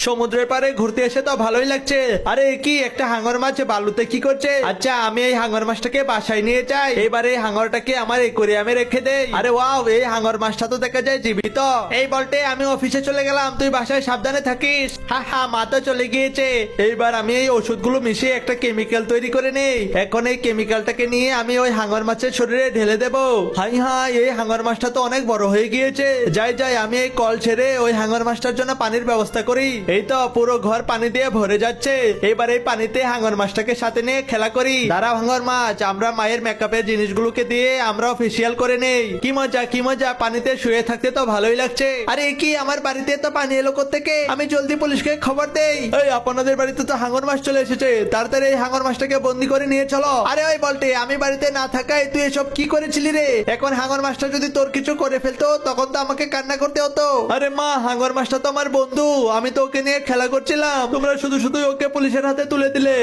সমুদ্রের পাড়ে ঘুরতে এসে তো ভালোই লাগছে। আরে কি একটা হাঙর মাছ বালুতে কি করছে? আচ্ছা আমি এই হাঙর মাছটাকে বাসায় নিয়ে যাই, এবারে এই হাঙরটাকে আমার একুরিয়ামে রেখে দেই। আরে ওয়াও, এই হাঙর মাছটা তো দেখা যায় জীবিত। এই বলতে আমি অফিসে চলে গেলাম, তুই বাসায় সাবধানে থাকিস। হা হা, মা তো চলে গিয়েছে। এইবার আমি এই ওষুধগুলো মিশিয়ে একটা কেমিক্যাল তৈরি করে নেই। এখন এই কেমিক্যালটাকে নিয়ে আমি ওই হাঙর মাছের শরীরে ঢেলে দেবো। হাই হাই, এই হাঙর মাছটা তো অনেক বড় হয়ে গিয়েছে। যাই যাই, আমি এই কল ছেড়ে ওই হাঙর মাছটার জন্য পানির ব্যবস্থা করি। এই তো পুরো ঘর পানি দিয়ে ভরে যাচ্ছে। এবার এই পানিতে হাঙর মাছটাকে সাথে নিয়ে খেলা করি। দাঁড়াও হাঙর মাছ, আমরা মায়ের মেকআপের জিনিসগুলোকে দিয়ে আমরা ফেসিয়াল করে নেই। কি মজা কি মজা, পানিতে শুয়ে থাকতে তো ভালোই লাগছে। আরে কি, আমার বাড়িতে তো পানি এলো কোত্থেকে? আমি জলদি পুলিশকে খবর দেই। এই আপনাদের বাড়িতে তো হাঙর মাছ চলে এসেছে, তাড়াতাড়ি এই হাঙর মাছটাকে বন্দি করে নিয়ে চলো। আরে ওই বলতে, আমি বাড়িতে না থাকায় তুই এসব কি করেছিলি রে? এখন হাঙর মাছটা যদি তোর কিছু করে ফেলতো তখন তো আমাকে কান্না করতে হতো। আরে মা, হাঙর মাছটা তো আমার বন্ধু, আমি তো ওকে নিয়ে খেলা করছিলাম, তোমরা শুধু শুধু ওকে পুলিশের হাতে তুলে দিলে।